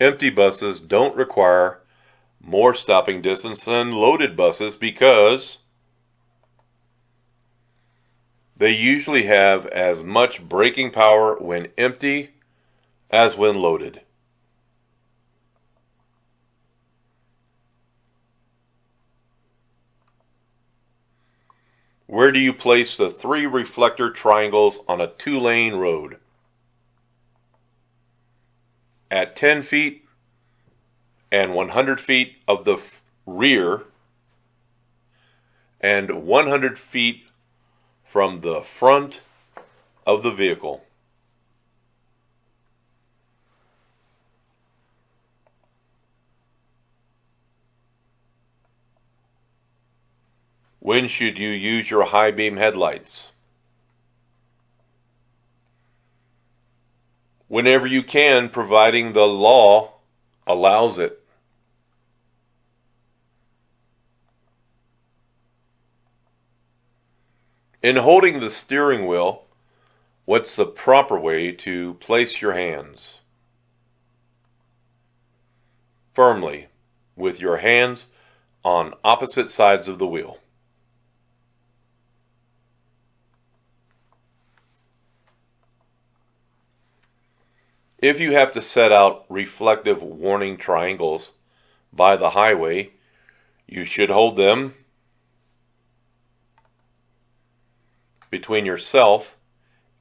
empty buses don't require more stopping distance than loaded buses because they usually have as much braking power when empty as when loaded. Where do you place the 3 reflector triangles on a 2-lane road? At 10 feet and 100 feet of the rear and 100 feet from the front of the vehicle. When should you use your high beam headlights? Whenever you can, providing the law allows it. In holding the steering wheel, what's the proper way to place your hands? Firmly, with your hands on opposite sides of the wheel. If you have to set out reflective warning triangles by the highway, you should hold them between yourself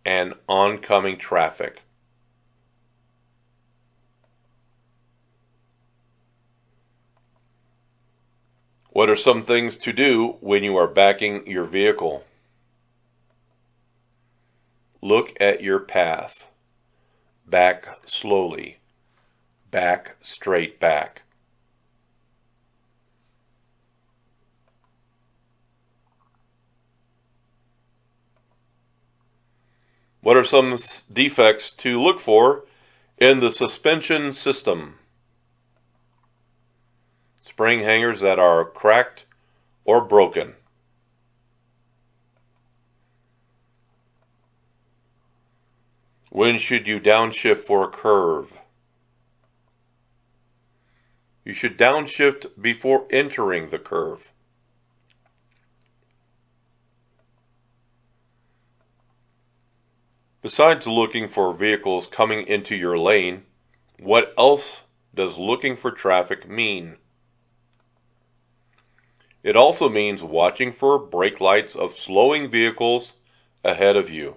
and oncoming traffic. What are some things to do when you are backing your vehicle? Look at your path. Back slowly. Back straight back. What are some defects to look for in the suspension system? Spring hangers that are cracked or broken. When should you downshift for a curve? You should downshift before entering the curve. Besides looking for vehicles coming into your lane, what else does looking for traffic mean? It also means watching for brake lights of slowing vehicles ahead of you.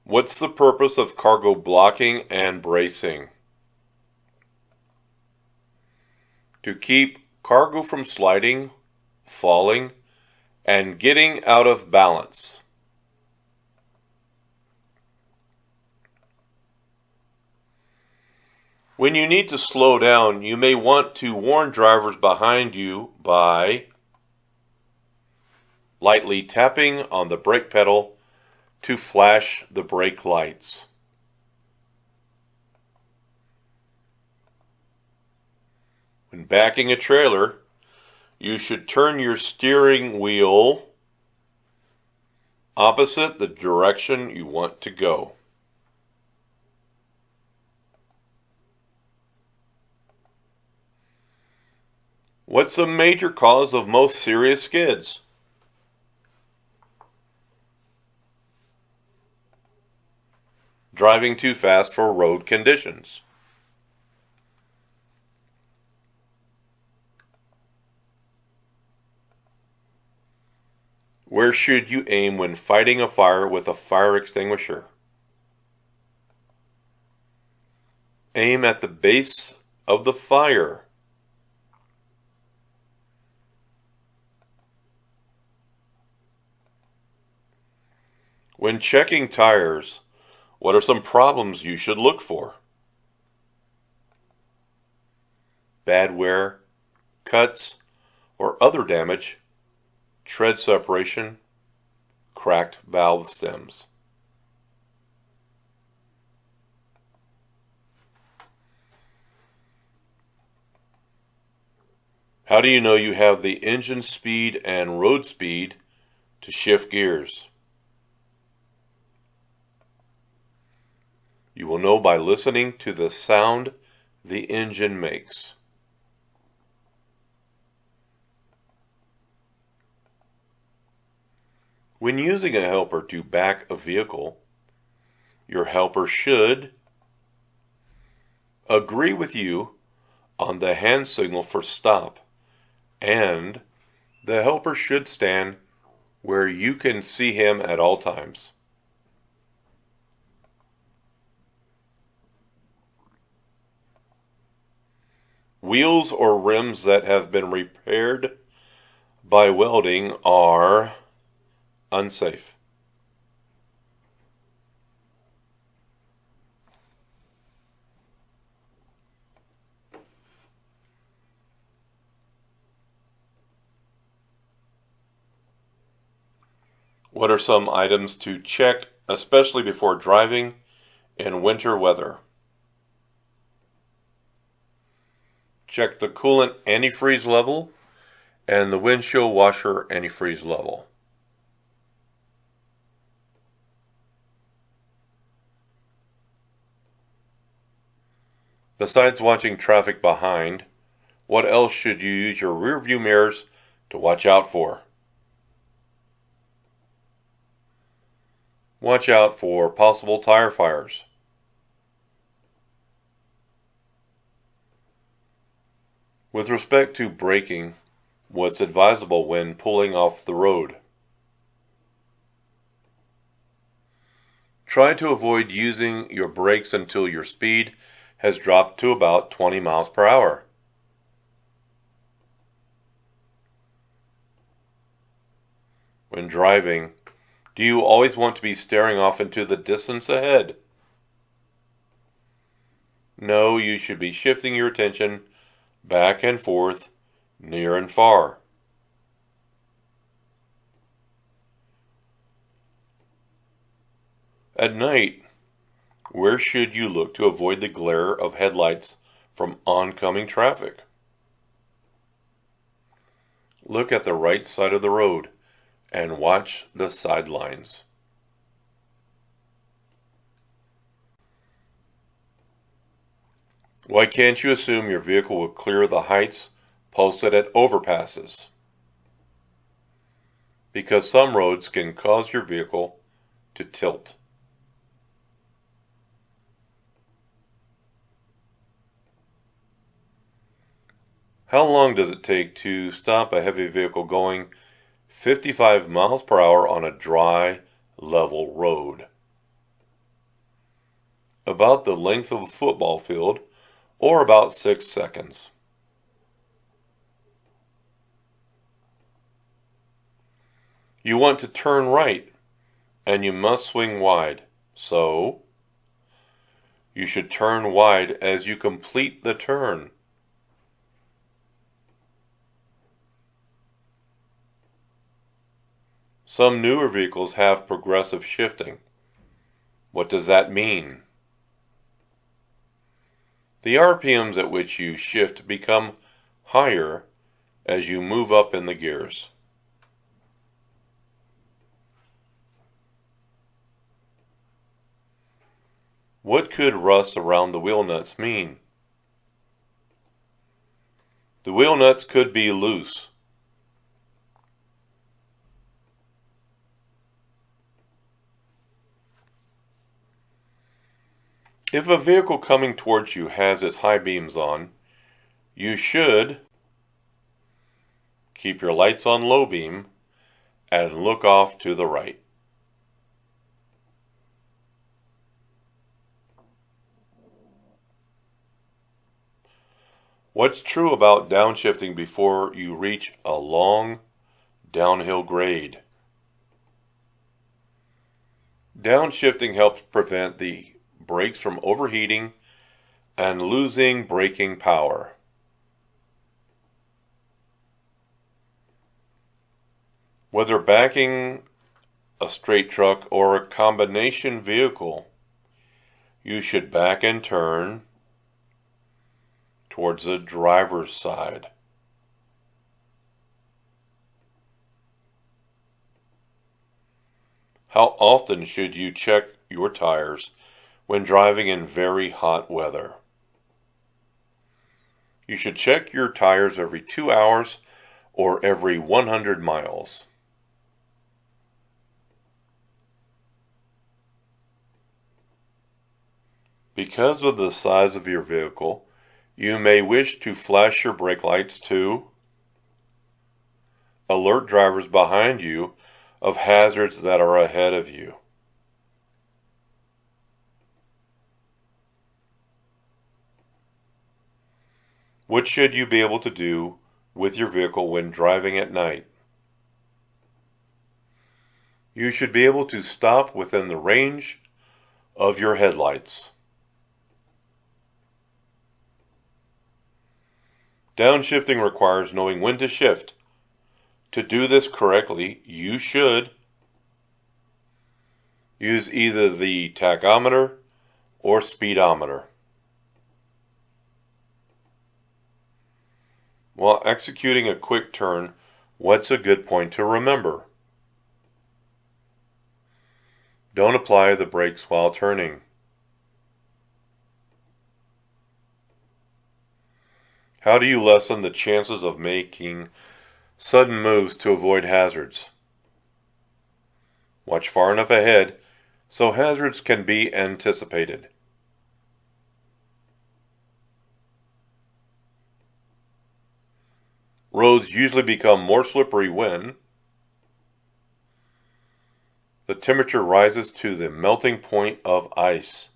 What's the purpose of cargo blocking and bracing? To keep cargo from sliding, falling, and getting out of balance. When you need to slow down, you may want to warn drivers behind you by lightly tapping on the brake pedal to flash the brake lights. When backing a trailer, you should turn your steering wheel opposite the direction you want to go. What's the major cause of most serious skids? Driving too fast for road conditions. Where should you aim when fighting a fire with a fire extinguisher? Aim at the base of the fire. When checking tires, what are some problems you should look for? Bad wear, cuts, or other damage, tread separation, cracked valve stems. How do you know you have the engine speed and road speed to shift gears? You will know by listening to the sound the engine makes. When using a helper to back a vehicle, your helper should agree with you on the hand signal for stop, and the helper should stand where you can see him at all times. Wheels or rims that have been repaired by welding are unsafe. What are some items to check, especially before driving in winter weather? Check the coolant antifreeze level and the windshield washer antifreeze level. Besides watching traffic behind, what else should you use your rear view mirrors to watch out for? Watch out for possible tire fires. With respect to braking, what's advisable when pulling off the road? Try to avoid using your brakes until your speed has dropped to about 20 miles per hour. When driving, do you always want to be staring off into the distance ahead? No, you should be shifting your attention back and forth, near and far. At night, where should you look to avoid the glare of headlights from oncoming traffic? Look at the right side of the road and watch the sidelines. Why can't you assume your vehicle will clear the heights posted at overpasses? Because some roads can cause your vehicle to tilt. How long does it take to stop a heavy vehicle going 55 miles per hour on a dry, level road? About the length of a football field, or about 6 seconds. You want to turn right, and you must swing wide, so you should turn wide as you complete the turn. Some newer vehicles have progressive shifting. What does that mean? The RPMs at which you shift become higher as you move up in the gears. What could rust around the wheel nuts mean? The wheel nuts could be loose. If a vehicle coming towards you has its high beams on, you should keep your lights on low beam and look off to the right. What's true about downshifting before you reach a long downhill grade? Downshifting helps prevent the brakes from overheating and losing braking power. Whether backing a straight truck or a combination vehicle, you should back and turn towards the driver's side. How often should you check your tires when driving in very hot weather. You should check your tires every 2 hours or every 100 miles. Because of the size of your vehicle, you may wish to flash your brake lights to alert drivers behind you of hazards that are ahead of you. What should you be able to do with your vehicle when driving at night? You should be able to stop within the range of your headlights. Downshifting requires knowing when to shift. To do this correctly, you should use either the tachometer or speedometer. While executing a quick turn, what's a good point to remember? Don't apply the brakes while turning. How do you lessen the chances of making sudden moves to avoid hazards? Watch far enough ahead so hazards can be anticipated. Roads usually become more slippery when the temperature rises to the melting point of ice.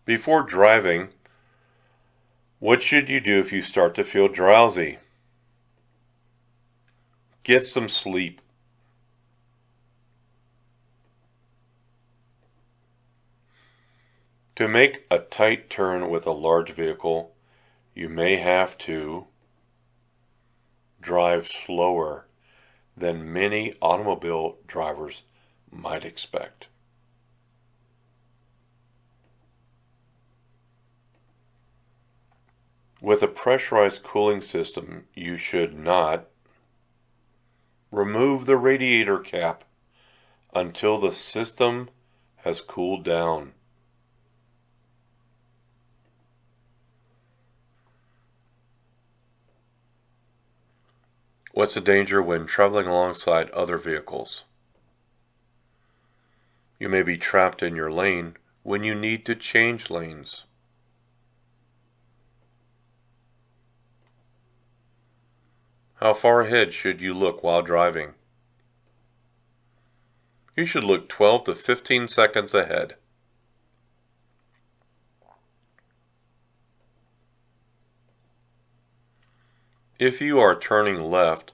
Before driving, what should you do if you start to feel drowsy? Get some sleep. To make a tight turn with a large vehicle, you may have to drive slower than many automobile drivers might expect. With a pressurized cooling system, you should not remove the radiator cap until the system has cooled down. What's the danger when traveling alongside other vehicles? You may be trapped in your lane when you need to change lanes. How far ahead should you look while driving? You should look 12 to 15 seconds ahead. If you are turning left,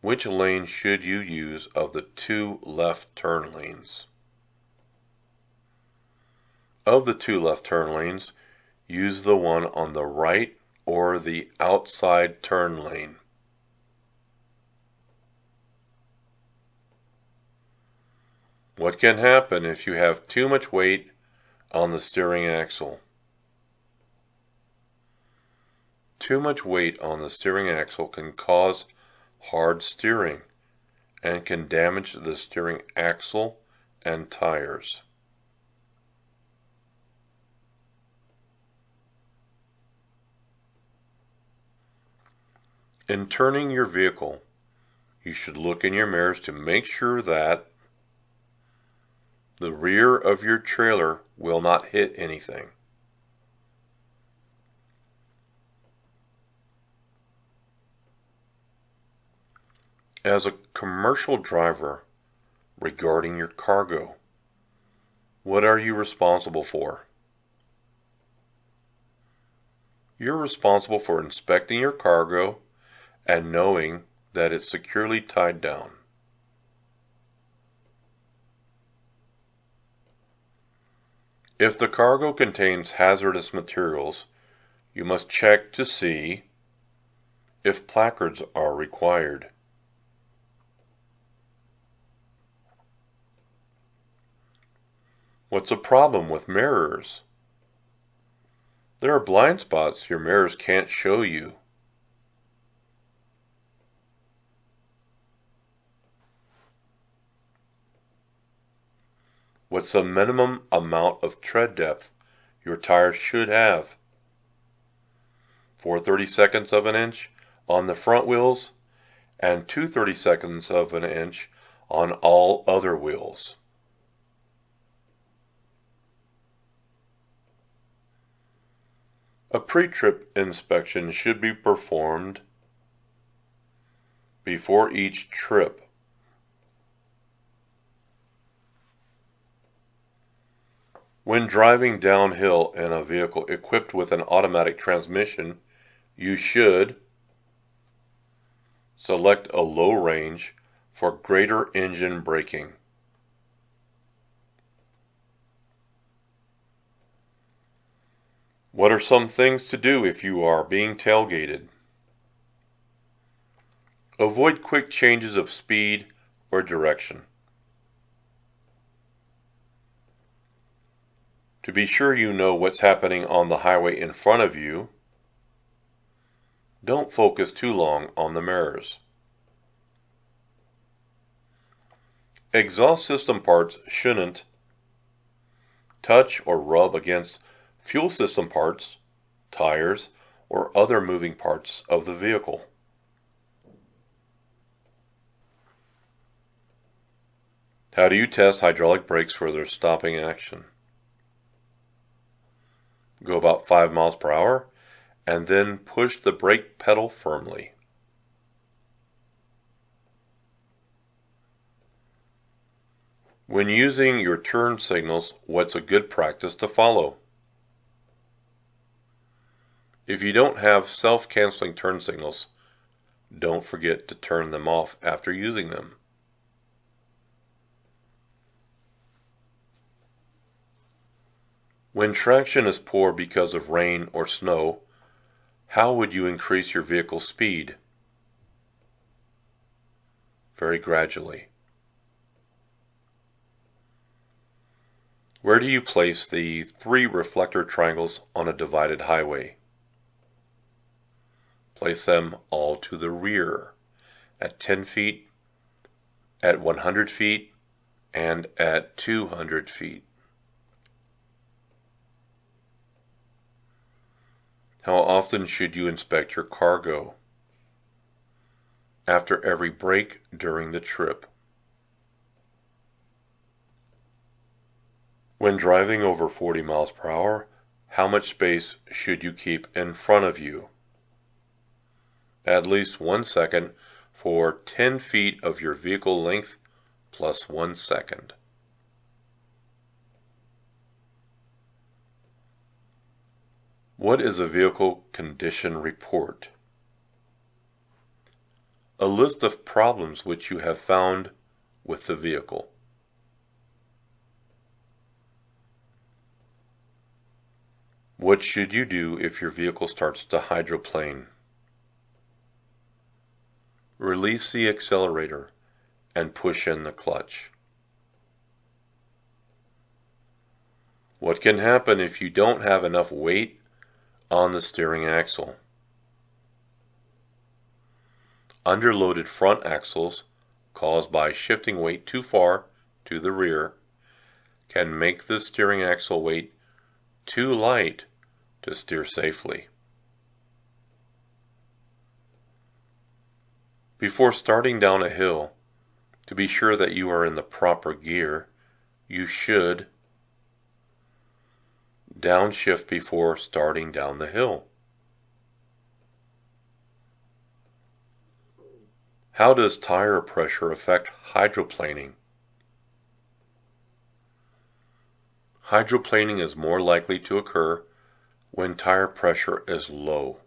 which lane should you use of the 2 left turn lanes? Of the 2 left turn lanes, use the one on the right or the outside turn lane. What can happen if you have too much weight on the steering axle? Too much weight on the steering axle can cause hard steering and can damage the steering axle and tires. In turning your vehicle, you should look in your mirrors to make sure that the rear of your trailer will not hit anything. As a commercial driver, regarding your cargo, what are you responsible for? You're responsible for inspecting your cargo and knowing that it's securely tied down. If the cargo contains hazardous materials, you must check to see if placards are required. What's a problem with mirrors? There are blind spots your mirrors can't show you. What's the minimum amount of tread depth your tires should have? 4/32 of an inch on the front wheels and 2/32 of an inch on all other wheels. A pre-trip inspection should be performed before each trip. When driving downhill in a vehicle equipped with an automatic transmission, you should select a low range for greater engine braking. What are some things to do if you are being tailgated? Avoid quick changes of speed or direction. To be sure you know what's happening on the highway in front of you, don't focus too long on the mirrors. Exhaust system parts shouldn't touch or rub against fuel system parts, tires, or other moving parts of the vehicle. How do you test hydraulic brakes for their stopping action? Go about 5 miles per hour and then push the brake pedal firmly. When using your turn signals, what's a good practice to follow? If you don't have self-canceling turn signals, don't forget to turn them off after using them. When traction is poor because of rain or snow, how would you increase your vehicle's speed? Very gradually. Where do you place the 3 reflector triangles on a divided highway? Place them all to the rear, at 10 feet, at 100 feet, and at 200 feet. How often should you inspect your cargo? After every break during the trip. When driving over 40 miles per hour, how much space should you keep in front of you? At least 1 second for 10 feet of your vehicle length plus 1 second. What is a vehicle condition report? A list of problems which you have found with the vehicle. What should you do if your vehicle starts to hydroplane? Release the accelerator and push in the clutch. What can happen if you don't have enough weight on the steering axle? Underloaded front axles caused by shifting weight too far to the rear can make the steering axle weight too light to steer safely. Before starting down a hill, to be sure that you are in the proper gear, you should downshift before starting down the hill. How does tire pressure affect hydroplaning? Hydroplaning is more likely to occur when tire pressure is low.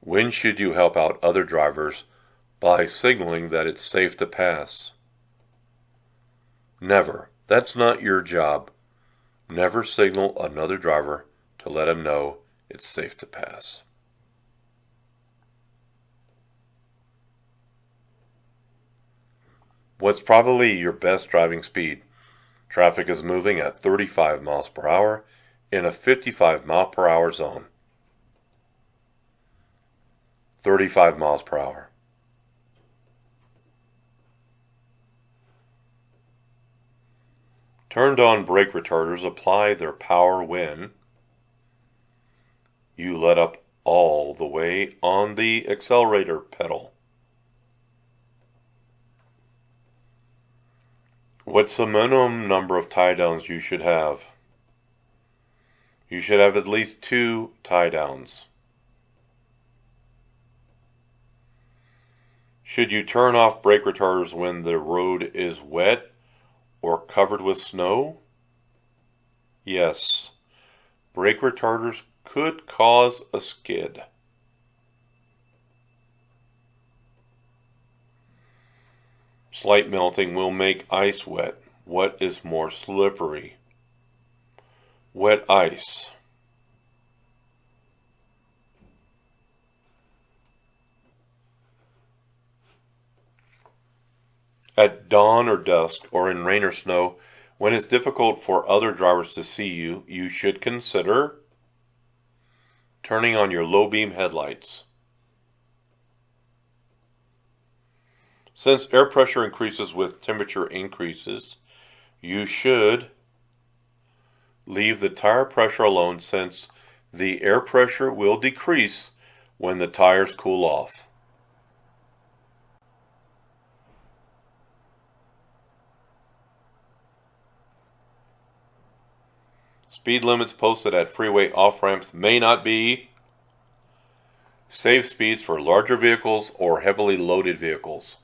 When should you help out other drivers by signaling that it's safe to pass? Never. That's not your job. Never signal another driver to let him know it's safe to pass. What's probably your best driving speed? Traffic is moving at 35 miles per hour in a 55 mile per hour zone. 35 miles per hour. Turned on brake retarders apply their power when you let up all the way on the accelerator pedal. What's the minimum number of tie downs you should have? You should have at least 2 tie downs. Should you turn off brake retarders when the road is wet or covered with snow? Yes. Brake retarders could cause a skid. Slight melting will make ice wet. What is more slippery? Wet ice. At dawn or dusk, or in rain or snow, when it's difficult for other drivers to see you, you should consider turning on your low beam headlights. Since air pressure increases with temperature increases, you should leave the tire pressure alone since the air pressure will decrease when the tires cool off. Speed limits posted at freeway off-ramps may not be safe speeds for larger vehicles or heavily loaded vehicles.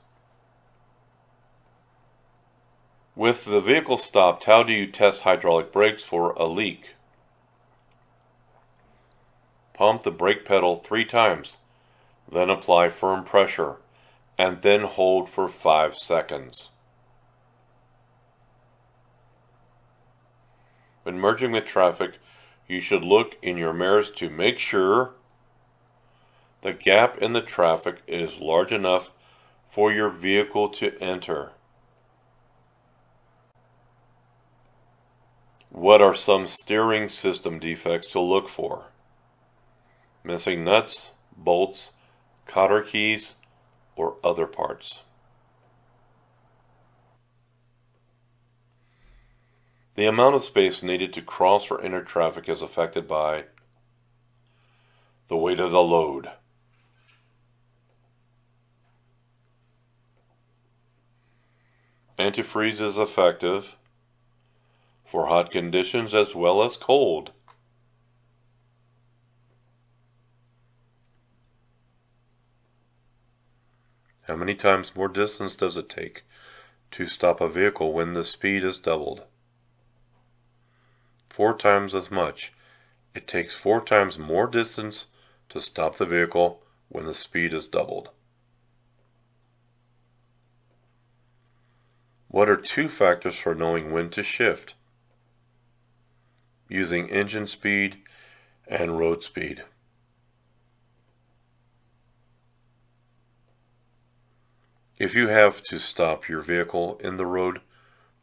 With the vehicle stopped, how do you test hydraulic brakes for a leak? Pump the brake pedal 3 times, then apply firm pressure, and then hold for 5 seconds. When merging with traffic, you should look in your mirrors to make sure the gap in the traffic is large enough for your vehicle to enter. What are some steering system defects to look for? Missing nuts, bolts, cotter keys, or other parts. The amount of space needed to cross or enter traffic is affected by the weight of the load. Antifreeze is effective for hot conditions as well as cold. How many times more distance does it take to stop a vehicle when the speed is doubled? 4 times as much. It takes 4 times more distance to stop the vehicle when the speed is doubled. What are 2 factors for knowing when to shift? Using engine speed and road speed. If you have to stop your vehicle in the road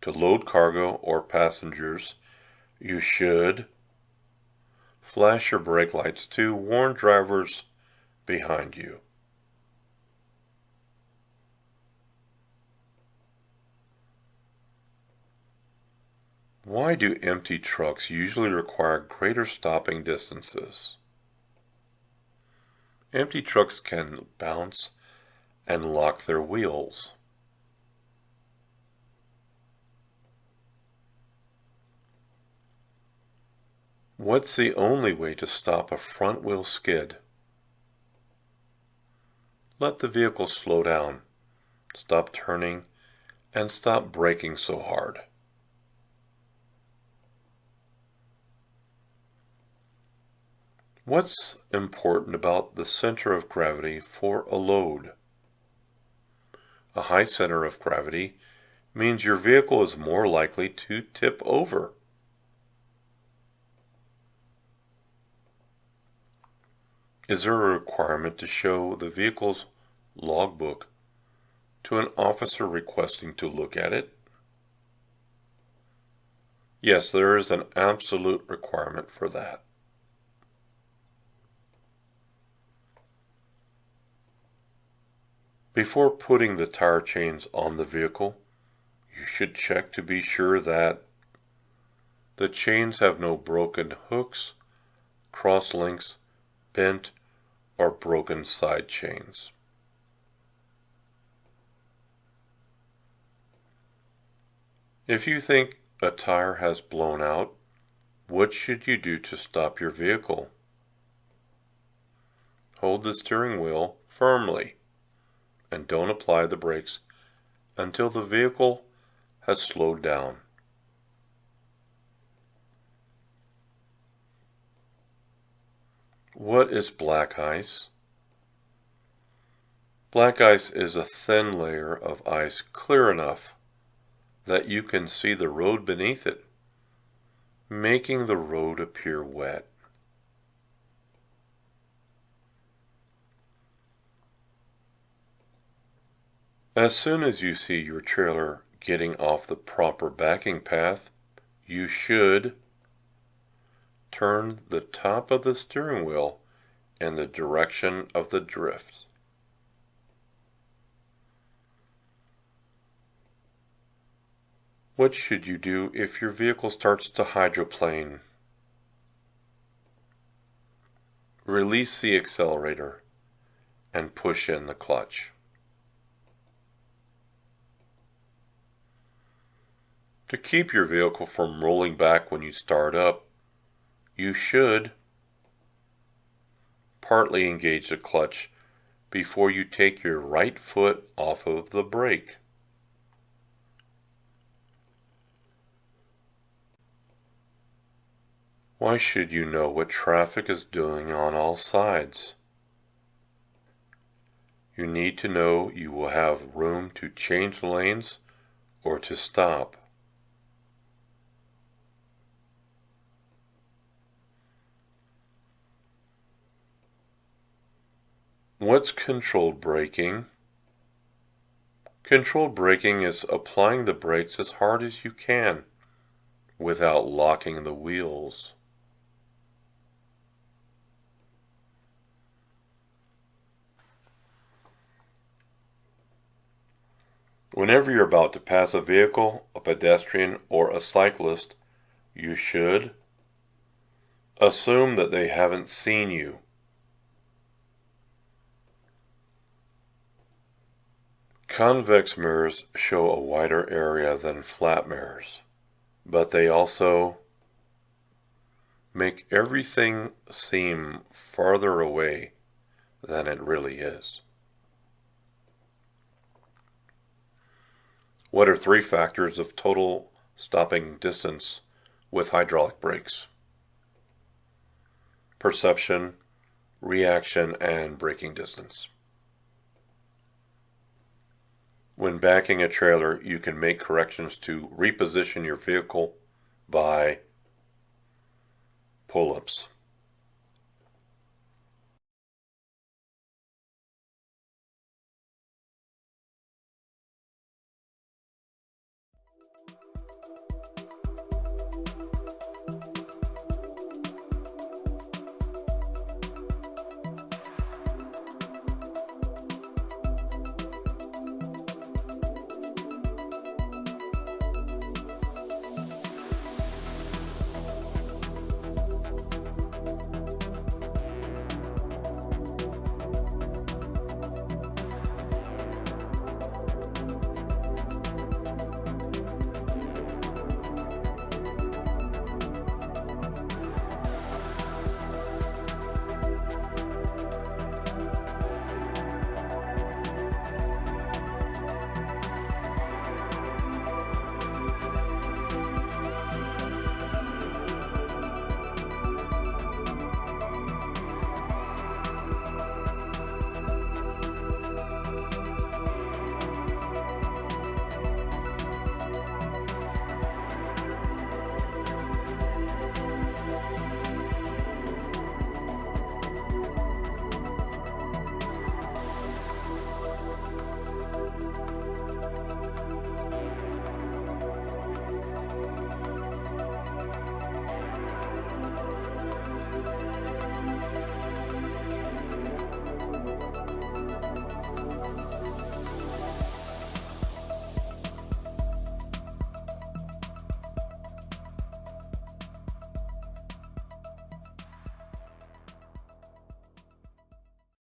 to load cargo or passengers, you should flash your brake lights to warn drivers behind you. Why do empty trucks usually require greater stopping distances? Empty trucks can bounce and lock their wheels. What's the only way to stop a front wheel skid? Let the vehicle slow down, stop turning, and stop braking so hard. What's important about the center of gravity for a load? A high center of gravity means your vehicle is more likely to tip over. Is there a requirement to show the vehicle's logbook to an officer requesting to look at it? Yes, there is an absolute requirement for that. Before putting the tire chains on the vehicle, you should check to be sure that the chains have no broken hooks, cross links, bent, or broken side chains. If you think a tire has blown out, what should you do to stop your vehicle? Hold the steering wheel firmly and don't apply the brakes until the vehicle has slowed down. What is black ice? Black ice is a thin layer of ice clear enough that you can see the road beneath it, making the road appear wet. As soon as you see your trailer getting off the proper backing path, you should turn the top of the steering wheel in the direction of the drift. What should you do if your vehicle starts to hydroplane? Release the accelerator and push in the clutch. To keep your vehicle from rolling back when you start up, you should partly engage the clutch before you take your right foot off of the brake. Why should you know what traffic is doing on all sides? You need to know you will have room to change lanes or to stop. What's controlled braking? Controlled braking is applying the brakes as hard as you can without locking the wheels. Whenever you're about to pass a vehicle, a pedestrian, or a cyclist, you should assume that they haven't seen you. Convex mirrors show a wider area than flat mirrors, but they also make everything seem farther away than it really is. What are 3 factors of total stopping distance with hydraulic brakes? Perception, reaction, and braking distance. When backing a trailer, you can make corrections to reposition your vehicle by pull-ups.